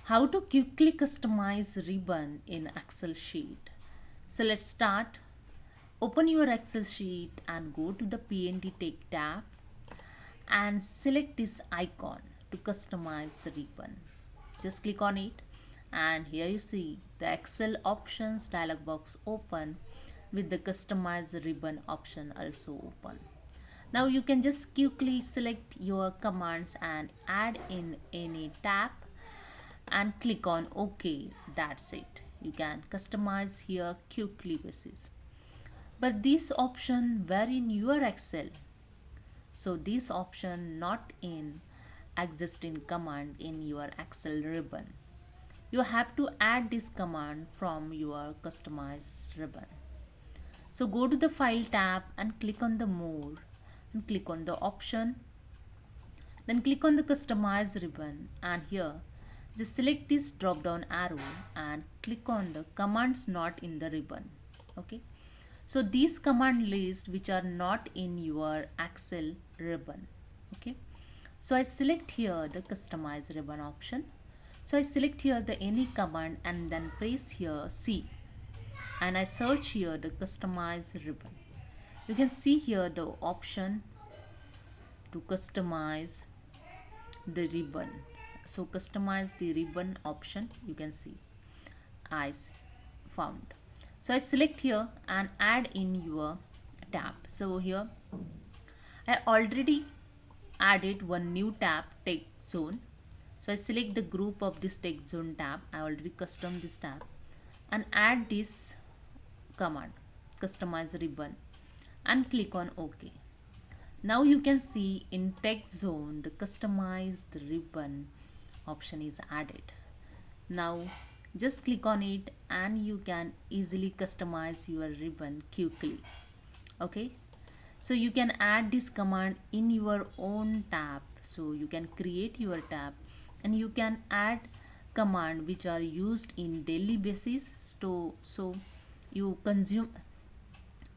How to quickly customize ribbon in Excel sheet. So let's start. Open your Excel sheet and go to the PND Take tab and select this icon to customize the ribbon. Just click on it and here you see the Excel options dialog box open with the customize ribbon option also open. Now you can just quickly select your commands and add in any tab and click on OK. That's it. You can customize here quickly basis. But this option were in your Excel. So this option not in existing command in your Excel ribbon. You have to add this command from your customized ribbon. So go to the file tab and click on the more and click on the option. Then click on the customize ribbon and here just select this drop down arrow and click on the commands not in the ribbon. Okay. So these command list which are not in your Excel ribbon. Okay. So I select here the customize ribbon option. So I select here the any command and then press here C and I search here the customize ribbon. You can see here the option to customize the ribbon. So customize the ribbon option you can see I found. So I select here and add in your tab. So here I already added one new tab text zone. So I select the group of this text zone tab. I already custom this tab and add this command customize ribbon and click on OK. Now you can see in text zone the customized ribbon option is added. Now just click on it and you can easily customize your ribbon quickly. Okay, so you can add this command in your own tab. So you can create your tab and you can add command which are used in daily basis. So you consume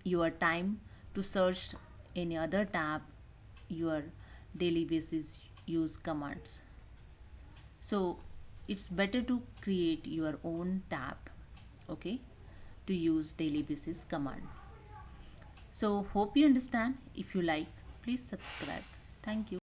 your time to search any other tab your daily basis use commands. So it's better to create your own tab, okay, to use daily basis command. So hope you understand. If you like, please subscribe. Thank you.